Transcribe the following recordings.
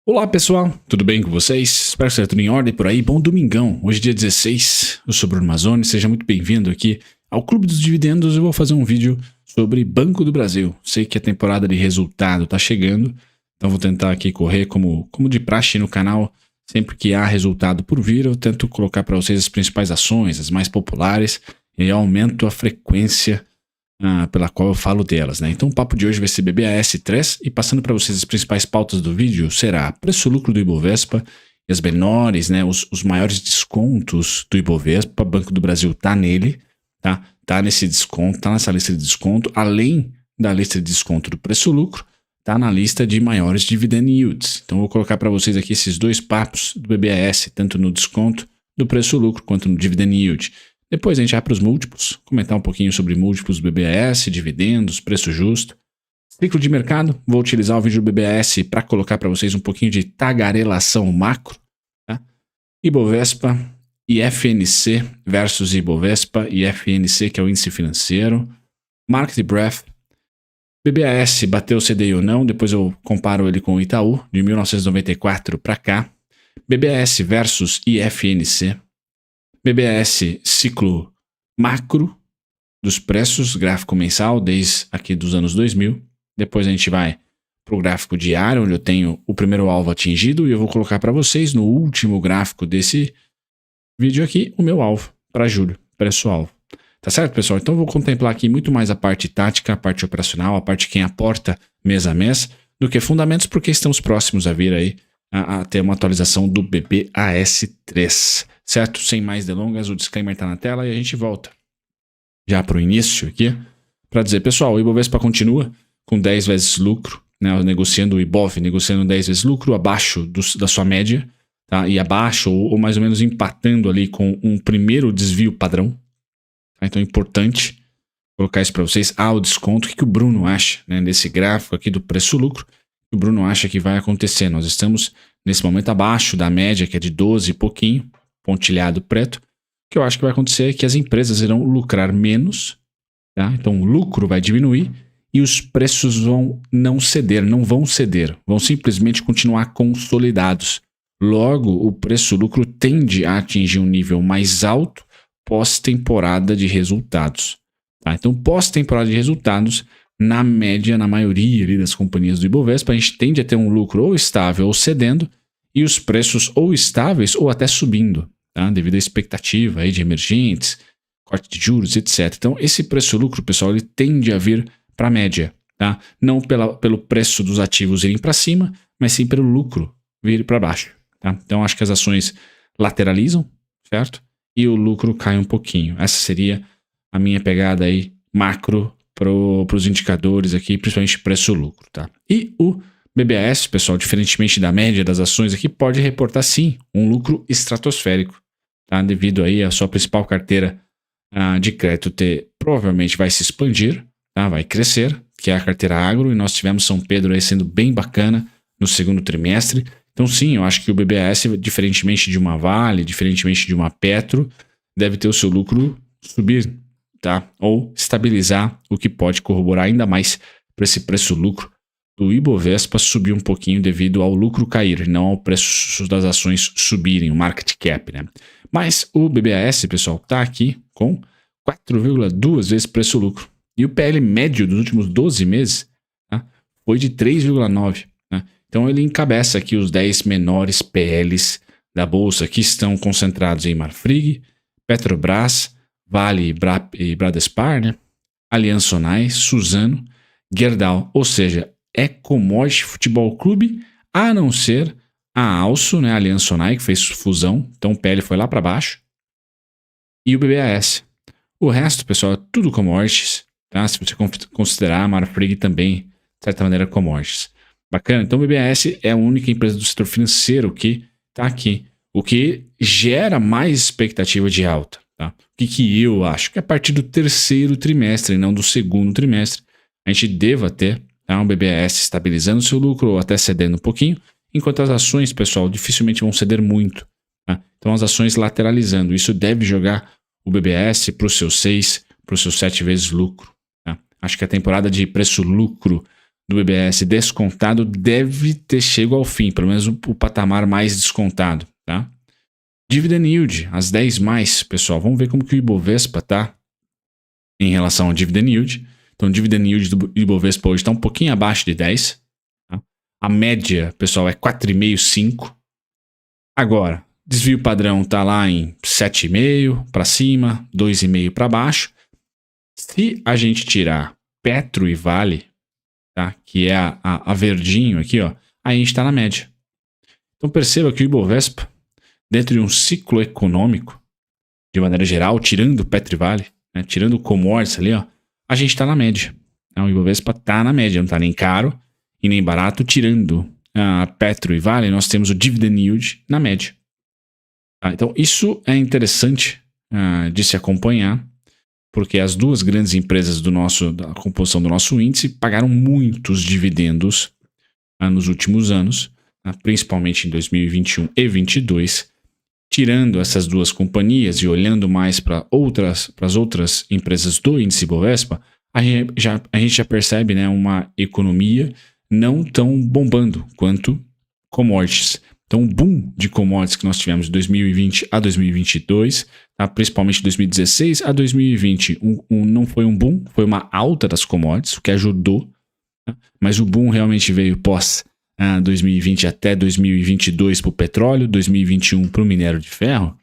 Olá pessoal, tudo bem com vocês? Espero que esteja tudo em ordem por aí. Bom domingão, hoje é dia 16, eu sou Bruno Mazzoni, seja muito bem-vindo aqui ao Clube dos Dividendos. Eu vou fazer um vídeo sobre Banco do Brasil. Sei que a temporada de resultado está chegando, então vou tentar aqui correr como de praxe no canal. Sempre que há resultado por vir, eu tento colocar para vocês as principais ações, as mais populares, e aumento a frequência pela qual eu falo delas, né? Então o papo de hoje vai ser BBAS3 e passando para vocês as principais pautas do vídeo será preço-lucro do Ibovespa e as menores, né? Os maiores descontos do Ibovespa. Banco do Brasil tá nele, tá? Tá nesse desconto, tá nessa lista de desconto, além da lista de desconto do preço-lucro, tá na lista de maiores dividend yields. Então eu vou colocar para vocês aqui esses dois papos do BBAS, tanto no desconto do preço-lucro quanto no dividend yield. Depois a gente vai para os múltiplos, comentar um pouquinho sobre múltiplos do BBAS, dividendos, preço justo. Ciclo de mercado, vou utilizar o vídeo do BBAS para colocar para vocês um pouquinho de tagarelação macro. Tá? Ibovespa e FNC versus Ibovespa e FNC, que é o índice financeiro. Market Breadth. BBAS bateu o CDI ou não, depois eu comparo ele com o Itaú, de 1994 para cá. BBAS versus IFNC. BBAS ciclo macro dos preços, gráfico mensal, desde aqui dos anos 2000. Depois a gente vai para o gráfico diário, onde eu tenho o primeiro alvo atingido, e eu vou colocar para vocês no último gráfico desse vídeo aqui, o meu alvo para julho, preço-alvo. Tá certo, pessoal? Então eu vou contemplar aqui muito mais a parte tática, a parte operacional, a parte quem aporta mês a mês, do que fundamentos, porque estamos próximos a vir aí a ter uma atualização do BBAS3. Certo? Sem mais delongas, o disclaimer está na tela e a gente volta já para o início aqui para dizer, pessoal, o Ibovespa continua com 10 vezes lucro, né? Negociando o Ibov, negociando 10 vezes lucro, abaixo da sua média, tá? E abaixo ou mais ou menos empatando ali com um primeiro desvio padrão. Tá? Então é importante colocar isso para vocês. O desconto, o que o Bruno acha, né, nesse gráfico aqui do preço-lucro? O Bruno acha que vai acontecer. Nós estamos nesse momento abaixo da média, que é de 12 e pouquinho, pontilhado preto. O que eu acho que vai acontecer é que as empresas irão lucrar menos, tá? Então o lucro vai diminuir e os preços não vão ceder, vão simplesmente continuar consolidados. Logo, o preço-lucro tende a atingir um nível mais alto pós-temporada de resultados. Tá? Então, pós-temporada de resultados, na média, na maioria ali das companhias do Ibovespa, a gente tende a ter um lucro ou estável ou cedendo, e os preços ou estáveis ou até subindo, tá? Devido à expectativa aí de emergentes, corte de juros, etc. Então, esse preço-lucro, pessoal, ele tende a vir para a média. Tá? Não pelo preço dos ativos irem para cima, mas sim pelo lucro vir para baixo. Tá? Então, acho que as ações lateralizam, certo? E o lucro cai um pouquinho. Essa seria a minha pegada aí macro para os indicadores aqui, principalmente preço-lucro. Tá? E o BBAS, pessoal, diferentemente da média das ações aqui, pode reportar sim um lucro estratosférico, tá? Devido aí a sua principal carteira de crédito provavelmente vai se expandir, tá? Vai crescer, que é a carteira agro, e nós tivemos São Pedro aí sendo bem bacana no segundo trimestre. Então sim, eu acho que o BBAS, diferentemente de uma Vale, diferentemente de uma Petro, deve ter o seu lucro subir, tá? Ou estabilizar, o que pode corroborar ainda mais para esse preço-lucro do Ibovespa subir um pouquinho devido ao lucro cair, não ao preço das ações subirem, o market cap, né? Mas o BBAS, pessoal, está aqui com 4,2 vezes preço-lucro. E o PL médio dos últimos 12 meses, tá, foi de 3,9. Né? Então ele encabeça aqui os 10 menores PLs da Bolsa, que estão concentrados em Marfrig, Petrobras, Vale e Bradespar, né? Aliança Sonai, Suzano, Gerdau, ou seja, é Commodity Futebol Clube, a não ser a Alço, né, a Aliança Sonai, que fez fusão, então o PL foi lá para baixo, e o BBAS. O resto, pessoal, é tudo commodities, tá? Se você considerar a Marfrig também, de certa maneira, commodities. Bacana? Então o BBAS é a única empresa do setor financeiro que está aqui, o que gera mais expectativa de alta. Tá? O que eu acho? Que a partir do terceiro trimestre, e não do segundo trimestre, a gente deva ter, tá, um BBAS estabilizando seu lucro ou até cedendo um pouquinho, enquanto as ações, pessoal, dificilmente vão ceder muito. Tá? Então as ações lateralizando, isso deve jogar o BBAS para os seus 6, para os seus 7 vezes lucro. Tá? Acho que a temporada de preço-lucro do BBS descontado deve ter chegado ao fim, pelo menos o patamar mais descontado, tá? Dividend Yield, as 10 mais, pessoal, vamos ver como que o Ibovespa tá em relação ao Dividend Yield. Então, o Dividend Yield do Ibovespa hoje está um pouquinho abaixo de 10. Tá? A média, pessoal, é 4,5, 5. Agora, desvio padrão está lá em 7,5 para cima, 2,5 para baixo. Se a gente tirar Petro e Vale, tá? Que é a verdinho aqui, ó, aí a gente está na média. Então perceba que o Ibovespa, dentro de um ciclo econômico, de maneira geral, tirando Petro e Vale, né, tirando o commodities ali, ó, a gente está na média. O Ibovespa está na média, não está nem caro e nem barato. Tirando a Petro e Vale, nós temos o Dividend Yield na média. Então isso é interessante de se acompanhar, porque as duas grandes empresas da composição do nosso índice pagaram muitos dividendos nos últimos anos, principalmente em 2021 e 2022. Tirando essas duas companhias e olhando mais para as outras empresas do índice Bovespa, a gente já percebe, né, uma economia não tão bombando quanto commodities. Então, o boom de commodities que nós tivemos de 2020 a 2022, tá? Principalmente de 2016 a 2020, não foi um boom, foi uma alta das commodities, o que ajudou, tá? Mas o boom realmente veio pós 2020 até 2022 para o petróleo, 2021 para o minério de ferro.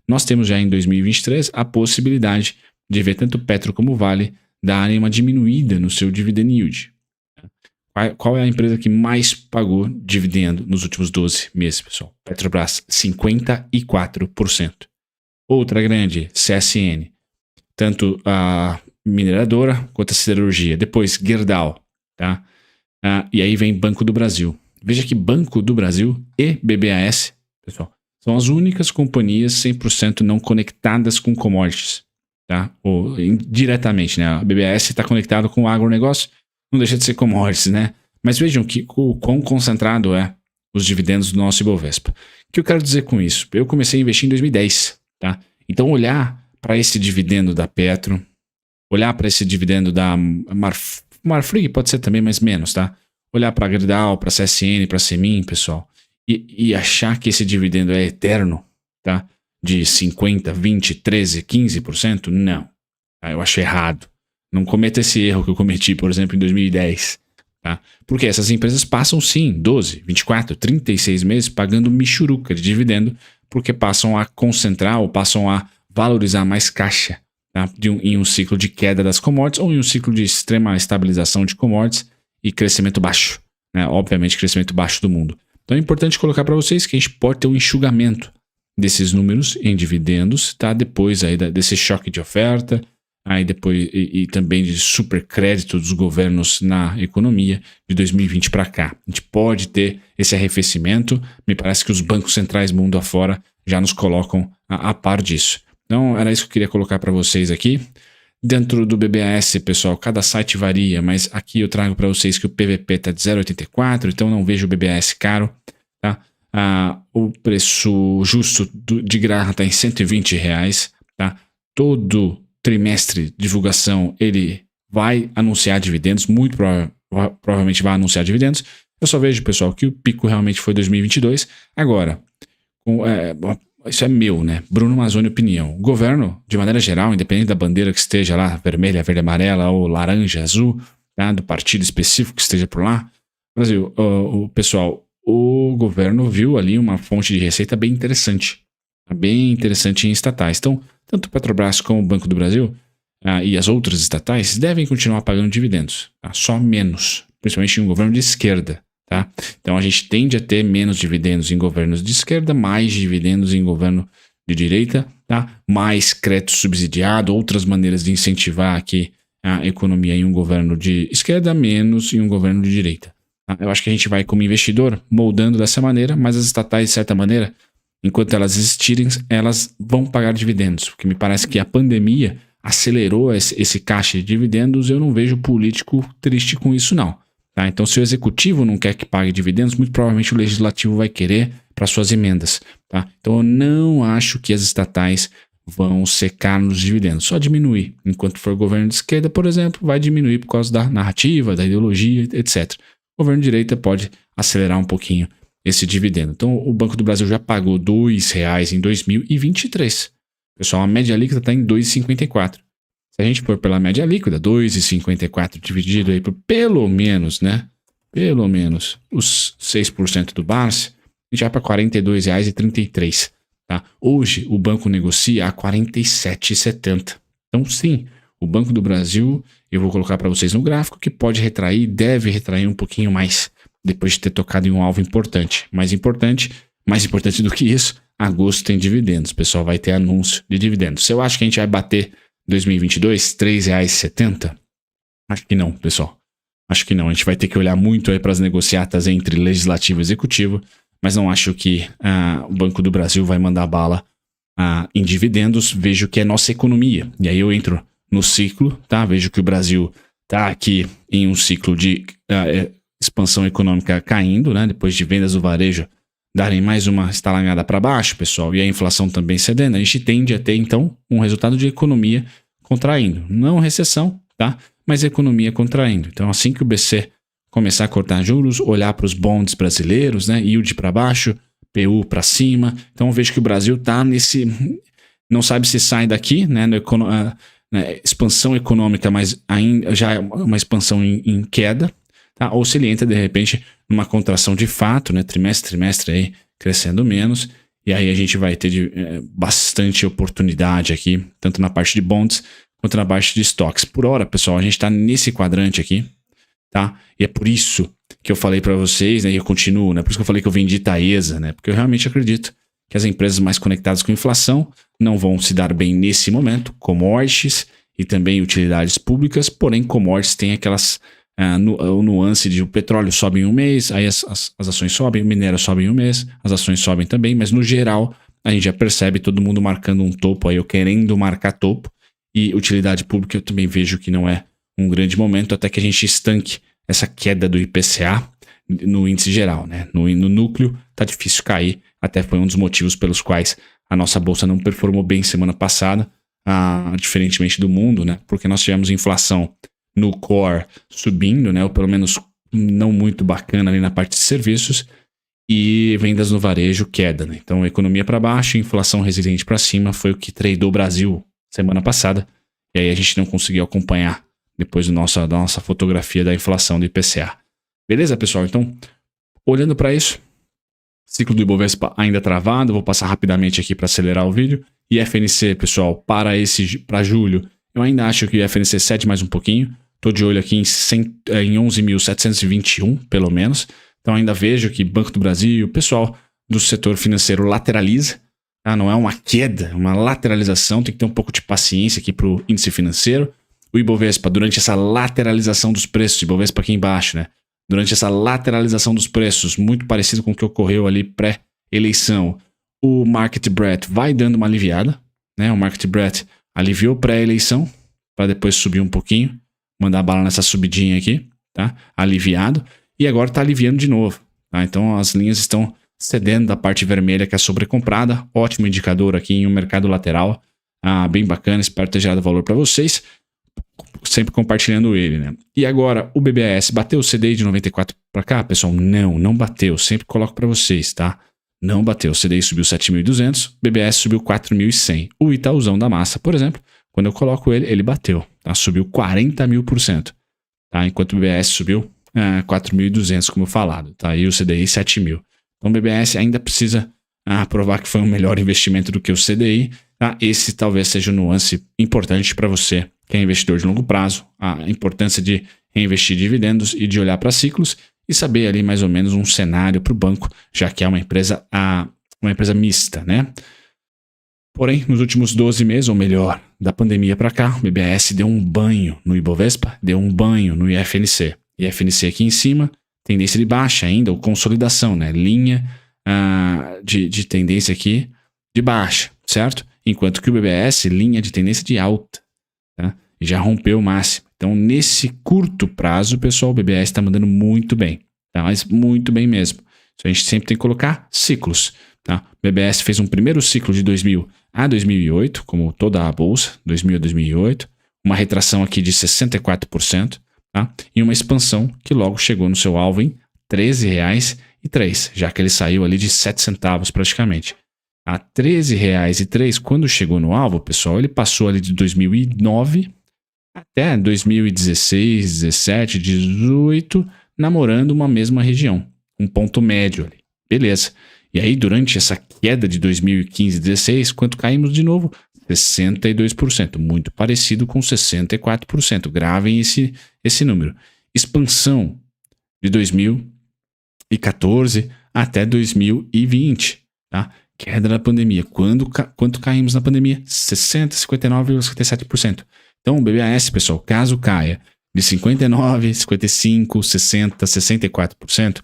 Nós temos já em 2023 a possibilidade de ver tanto Petro como Vale darem uma diminuída no seu dividend yield. Qual é a empresa que mais pagou dividendo nos últimos 12 meses, pessoal? Petrobras, 54%. Outra grande, CSN, tanto a mineradora quanto a siderurgia. Depois, Gerdau, tá? E aí vem Banco do Brasil. Veja que Banco do Brasil e BBAS, pessoal, são as únicas companhias 100% não conectadas com commodities, tá? Ou diretamente, né? A BBAS está conectado com o agronegócio, não deixa de ser commodities, né? Mas vejam o quão concentrado é os dividendos do nosso Ibovespa. O que eu quero dizer com isso? Eu comecei a investir em 2010, tá? Então olhar para esse dividendo da Petro, olhar para esse dividendo da Marfrig, pode ser também, mas menos, tá? Olhar para a Gerdau, para a CSN, para a Semin, pessoal, e achar que esse dividendo é eterno, tá? De 50%, 20%, 13%, 15%, não. Tá? Eu acho errado. Não cometa esse erro que eu cometi, por exemplo, em 2010. Tá? Porque essas empresas passam sim 12, 24, 36 meses pagando michuruca de dividendo, porque passam a concentrar ou passam a valorizar mais caixa, tá? Em um ciclo de queda das commodities ou em um ciclo de extrema estabilização de commodities e crescimento baixo, né? Obviamente crescimento baixo do mundo. Então é importante colocar para vocês que a gente pode ter um enxugamento desses números em dividendos, tá? Depois aí desse choque de oferta, aí depois e também de supercrédito dos governos na economia de 2020 para cá. A gente pode ter esse arrefecimento, me parece que os bancos centrais mundo afora já nos colocam a par disso. Então era isso que eu queria colocar para vocês aqui. Dentro do BBAS, pessoal, cada site varia, mas aqui eu trago para vocês que o PVP está de 0,84, então não vejo o BBAS caro, tá? O preço justo de Graham está em R$120, tá? Todo trimestre divulgação ele vai anunciar dividendos, muito provavelmente vai anunciar dividendos. Eu só vejo, pessoal, que o pico realmente foi 2022. Agora, isso é meu, né? Bruno Mazzoni, opinião. O governo, de maneira geral, independente da bandeira que esteja lá, vermelha, verde, amarela ou laranja, azul, tá? Do partido específico que esteja por lá, Brasil, pessoal, o governo viu ali uma fonte de receita bem interessante em estatais. Então, tanto o Petrobras como o Banco do Brasil e as outras estatais devem continuar pagando dividendos, tá? Só menos, principalmente em um governo de esquerda. Tá? Então a gente tende a ter menos dividendos em governos de esquerda, mais dividendos em governo de direita, tá? Mais crédito subsidiado, outras maneiras de incentivar aqui a economia em um governo de esquerda, menos em um governo de direita. Tá? Eu acho que a gente vai, como investidor, moldando dessa maneira, mas as estatais, de certa maneira, enquanto elas existirem, elas vão pagar dividendos, porque me parece que a pandemia acelerou esse caixa de dividendos. Eu não vejo político triste com isso, não. Tá? Então, se o executivo não quer que pague dividendos, muito provavelmente o legislativo vai querer para suas emendas. Tá? Então, eu não acho que as estatais vão secar nos dividendos, só diminuir. Enquanto for governo de esquerda, por exemplo, vai diminuir por causa da narrativa, da ideologia, etc. O governo de direita pode acelerar um pouquinho esse dividendo. Então, o Banco do Brasil já pagou R$ 2,00 em 2023. Pessoal, a média líquida está em 2,54. Se a gente for pela média líquida, 2,54 dividido aí por pelo menos os 6% do Barsi, a gente vai para R$ 42,33. Tá? Hoje, o banco negocia a R$ 47,70. Então, sim, o Banco do Brasil, eu vou colocar para vocês no gráfico, que pode retrair, deve retrair um pouquinho mais, depois de ter tocado em um alvo importante. Mais importante do que isso, agosto tem dividendos. O pessoal vai ter anúncio de dividendos. Se eu acho que a gente vai bater 2022, R$ 3,70? Acho que não, pessoal. Acho que não. A gente vai ter que olhar muito aí para as negociatas entre legislativo e executivo, mas não acho que o Banco do Brasil vai mandar bala em dividendos. Vejo que é nossa economia. E aí eu entro no ciclo, tá? Vejo que o Brasil está aqui em um ciclo de expansão econômica caindo, né? Depois de vendas do varejo darem mais uma estalagada para baixo, pessoal, e a inflação também cedendo, a gente tende a ter, então, um resultado de economia contraindo. Não recessão, tá? Mas economia contraindo. Então, assim que o BC começar a cortar juros, olhar para os bonds brasileiros, né? Yield para baixo, PU para cima. Então, eu vejo que o Brasil está nesse... Não sabe se sai daqui, né? Expansão econômica, mas ainda já é uma expansão em queda, tá? Ou se ele entra, de repente, numa contração de fato, né? Trimestre aí, crescendo menos. E aí a gente vai ter bastante oportunidade aqui, tanto na parte de bonds quanto na parte de estoques. Por hora, pessoal, a gente está nesse quadrante aqui, tá? E é por isso que eu falei para vocês, né? E eu continuo, né? Por isso que eu falei que eu vendi Taesa, né? Porque eu realmente acredito que as empresas mais conectadas com a inflação não vão se dar bem nesse momento, commodities e também utilidades públicas, porém commodities tem aquelas o nuance de o petróleo sobe em um mês, aí as ações sobem, o minério sobe em um mês, as ações sobem também, mas no geral a gente já percebe todo mundo marcando um topo aí, ou querendo marcar topo, e utilidade pública eu também vejo que não é um grande momento, até que a gente estanque essa queda do IPCA no índice geral, né? No núcleo tá difícil cair, até foi um dos motivos pelos quais a nossa bolsa não performou bem semana passada, diferentemente do mundo, né? Porque nós tivemos inflação no core subindo, né? Ou pelo menos não muito bacana ali na parte de serviços, e vendas no varejo queda, né? Então, economia para baixo, inflação resiliente para cima foi o que tradou o Brasil semana passada, e aí a gente não conseguiu acompanhar depois da nossa fotografia da inflação do IPCA. Beleza, pessoal? Então, olhando para isso, ciclo do Ibovespa ainda travado, vou passar rapidamente aqui para acelerar o vídeo. E FNC, pessoal, para julho, eu ainda acho que o FNC cede mais um pouquinho. Estou de olho aqui em 11.721, pelo menos. Então ainda vejo que Banco do Brasil, o pessoal do setor financeiro lateraliza. Tá? Não é uma queda, é uma lateralização. Tem que ter um pouco de paciência aqui para o índice financeiro. O Ibovespa, durante essa lateralização dos preços, Ibovespa aqui embaixo, né? Durante essa lateralização dos preços, muito parecido com o que ocorreu ali pré-eleição, o Market Breadth vai dando uma aliviada, né? O Market Breadth aliviou pré-eleição, para depois subir um pouquinho, mandar bala nessa subidinha aqui, tá? Aliviado, e agora está aliviando de novo, tá? Então as linhas estão cedendo da parte vermelha, que é sobrecomprada, ótimo indicador aqui em um mercado lateral, bem bacana, espero ter gerado valor para vocês, sempre compartilhando ele, né? E agora, o BBAS bateu o CDI de 94 para cá, pessoal? Não bateu, sempre coloco para vocês, tá? Não bateu, o CDI subiu 7.200, o BBAS subiu 4.100. O Itaúzão da Massa, por exemplo, quando eu coloco ele bateu, tá? Subiu 40.000%, tá? Enquanto o BBAS subiu 4.200, como falado, tá? E o CDI 7.000. Então o BBAS ainda precisa provar que foi um melhor investimento do que o CDI, tá? Esse talvez seja um nuance importante para você, que é investidor de longo prazo, a importância de reinvestir dividendos e de olhar para ciclos e saber ali mais ou menos um cenário para o banco, já que é uma empresa mista, né? Porém, nos últimos 12 meses, ou melhor, da pandemia para cá, o BBAS deu um banho no Ibovespa, deu um banho no IFNC. IFNC aqui em cima, tendência de baixa ainda, ou consolidação, né? Linha de tendência aqui de baixa, certo? Enquanto que o BBAS, linha de tendência de alta. Tá? E já rompeu o máximo. Então, nesse curto prazo, pessoal, o BBAS está mandando muito bem. Tá? Mas muito bem mesmo. Então, a gente sempre tem que colocar ciclos. Tá? O BBS fez um primeiro ciclo de 2000 a 2008, como toda a bolsa, 2000 a 2008, uma retração aqui de 64%, tá? E uma expansão que logo chegou no seu alvo em R$ 13,03, já que ele saiu ali de 7 centavos praticamente. A R$ 13,03, quando chegou no alvo, pessoal, ele passou ali de 2009 até 2016, 17, 18, namorando uma mesma região, um ponto médio ali. Beleza. E aí, durante essa queda de 2015 e 2016, quanto caímos de novo? 62%, muito parecido com 64%. Gravem esse número. Expansão de 2014 até 2020, tá? Queda da pandemia. Quanto caímos na pandemia? 59,57%. Então, o BBAS, pessoal, caso caia de 59%, 55%, 60%, 64%,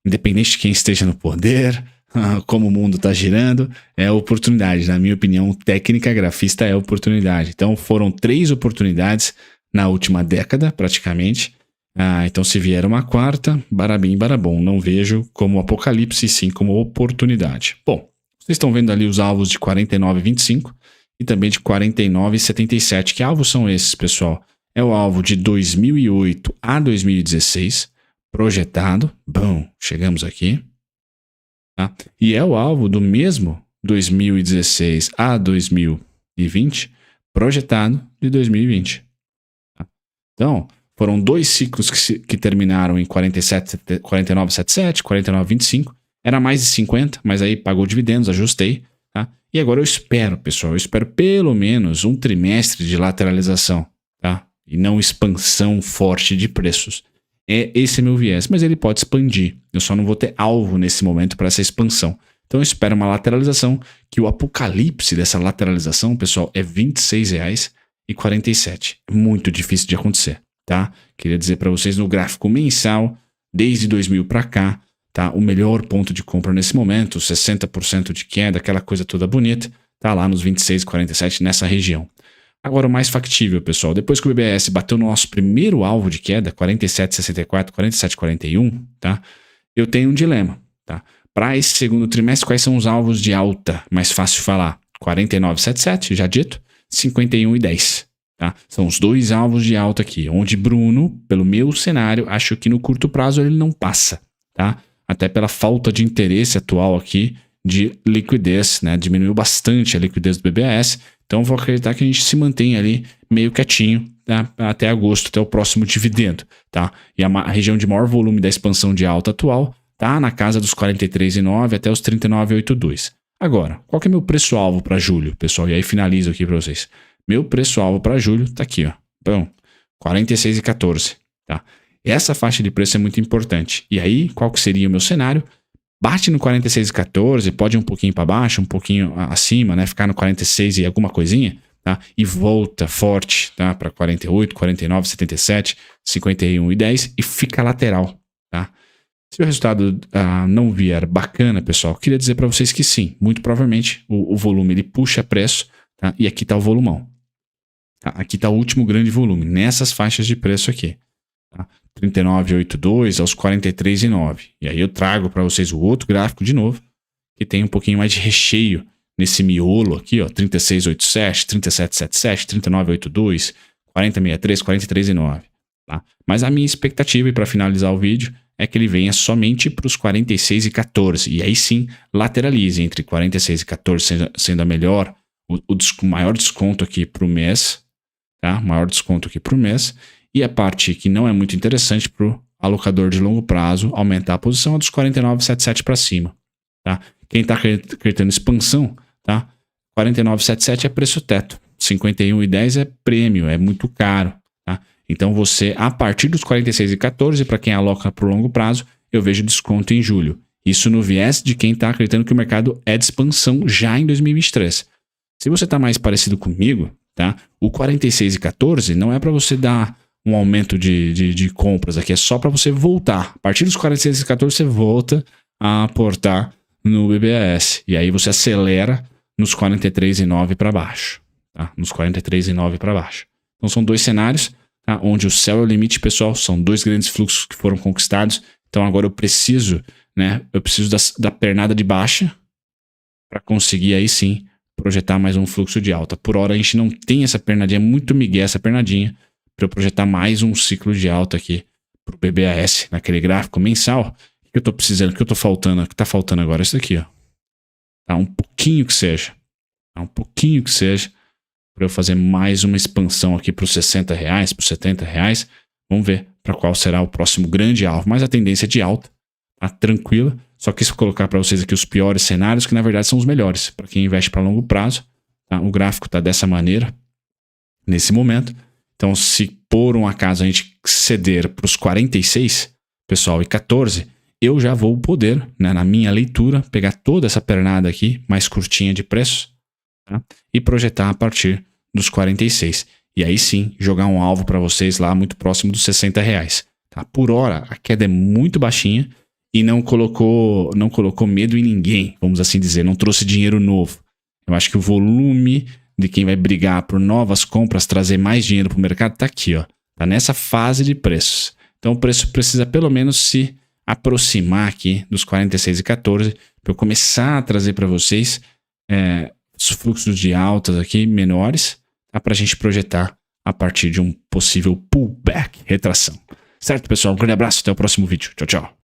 independente de quem esteja no poder, como o mundo está girando, é oportunidade. Na minha opinião, técnica grafista é oportunidade. Então, foram 3 oportunidades na última década, praticamente. Então, se vier uma quarta, barabim, barabom. Não vejo como apocalipse, sim como oportunidade. Bom, vocês estão vendo ali os alvos de 49,25 e também de 49,77. Que alvos são esses, pessoal? É o alvo de 2008 a 2016, projetado. Bom, chegamos aqui. Tá? E é o alvo do mesmo 2016 a 2020, projetado de 2020. Tá? Então, foram 2 ciclos que terminaram em 49,77, 49,25. Era mais de 50, mas aí pagou dividendos, ajustei. Tá? E agora eu espero, pessoal, pelo menos um trimestre de lateralização, tá? E não expansão forte de preços. Esse é meu viés, mas ele pode expandir. Eu só não vou ter alvo nesse momento para essa expansão. Então eu espero uma lateralização, que o apocalipse dessa lateralização, pessoal, é R$ 26,47. Muito difícil de acontecer, tá? Queria dizer para vocês no gráfico mensal, desde 2000 para cá, tá? O melhor ponto de compra nesse momento, 60% de queda, aquela coisa toda bonita, tá lá nos 26,47 nessa região. Agora o mais factível, pessoal, depois que o BBS bateu no nosso primeiro alvo de queda, 47,64, 47,41, tá? Eu tenho um dilema, tá? Para esse segundo trimestre, quais são os alvos de alta? Mais fácil de falar. 49,77, já dito, 51,10, tá? São os 2 alvos de alta aqui, onde Bruno, pelo meu cenário, acho que no curto prazo ele não passa, tá? Até pela falta de interesse atual aqui de liquidez, né? Diminuiu bastante a liquidez do BBS. Então, vou acreditar que a gente se mantém ali meio quietinho, tá? Até agosto, até o próximo dividendo, tá? E a região de maior volume da expansão de alta atual tá na casa dos 43,9 até os 39,82. Agora, qual que é meu preço-alvo para julho, pessoal? E aí finalizo aqui para vocês. Meu preço-alvo para julho tá aqui, ó. Bom, 46,14, tá? Essa faixa de preço é muito importante. E aí, qual que seria o meu cenário? Bate no 46,14, pode ir um pouquinho para baixo, um pouquinho acima, né? Ficar no 46 e alguma coisinha, tá? E volta forte, tá? Para 48, 49, 77, 51 e 10 e fica lateral, tá? Se o resultado não vier bacana, pessoal, queria dizer para vocês que sim, muito provavelmente o volume ele puxa preço, tá? E aqui está o volumão. Tá? Aqui está o último grande volume, nessas faixas de preço aqui. Tá? 39,82 aos 43,9. E aí eu trago para vocês o outro gráfico de novo, que tem um pouquinho mais de recheio nesse miolo aqui, ó, 36,87, 37,77, 39,82, 40,63, 43,9. Tá? Mas a minha expectativa, e para finalizar o vídeo, é que ele venha somente para os 46,14. E aí sim, lateralize entre 46 e 14 sendo a melhor, o maior desconto aqui para o mês, tá? Maior desconto aqui para o mês. E a parte que não é muito interessante para o alocador de longo prazo aumentar a posição é dos 49,77 para cima, tá? Quem está acreditando em expansão, tá? 49,77 é preço teto, 51,10 é prêmio, é muito caro, tá? Então você, a partir dos 46,14, para quem aloca para o longo prazo, eu vejo desconto em julho. Isso no viés de quem está acreditando que o mercado é de expansão já em 2023. Se você está mais parecido comigo, tá? O 46,14 não é para você dar um aumento de compras aqui, é só para você voltar. A partir dos 46,14 você volta a aportar no BBAS. E aí você acelera nos 43,9 para baixo. Tá? Nos 43,9 para baixo. Então são 2 cenários, tá? Onde o céu é o limite, pessoal. São 2 grandes fluxos que foram conquistados. Então agora eu preciso, né? Eu preciso da pernada de baixa, para conseguir aí sim projetar mais um fluxo de alta. Por hora a gente não tem essa pernadinha, é muito migué essa pernadinha para eu projetar mais um ciclo de alta aqui pro BBAS, naquele gráfico mensal. O que eu tô precisando, o que eu tô faltando, o que tá faltando agora é isso aqui, ó. Tá um pouquinho que seja. Tá um pouquinho que seja para eu fazer mais uma expansão aqui para os R$60, para os R$70. Vamos ver para qual será o próximo grande alvo. Mas a tendência é de alta, tá tranquila. Só quis colocar para vocês aqui os piores cenários, que na verdade são os melhores. Para quem investe para longo prazo, tá? O gráfico está dessa maneira, nesse momento. Então, se por um acaso a gente ceder para os 46, pessoal, e 14, eu já vou poder, né, na minha leitura, pegar toda essa pernada aqui, mais curtinha de preços, tá? E projetar a partir dos 46. E aí sim, jogar um alvo para vocês lá muito próximo dos R$60. Tá? Por hora, a queda é muito baixinha e não colocou medo em ninguém, vamos assim dizer, não trouxe dinheiro novo. Eu acho que o volume de quem vai brigar por novas compras, trazer mais dinheiro para o mercado, está aqui, ó. Tá nessa fase de preços. Então o preço precisa pelo menos se aproximar aqui dos 46,14 para eu começar a trazer para vocês os fluxos de altas aqui menores, tá? Para a gente projetar a partir de um possível pullback, retração. Certo, pessoal? Um grande abraço, até o próximo vídeo. Tchau, tchau.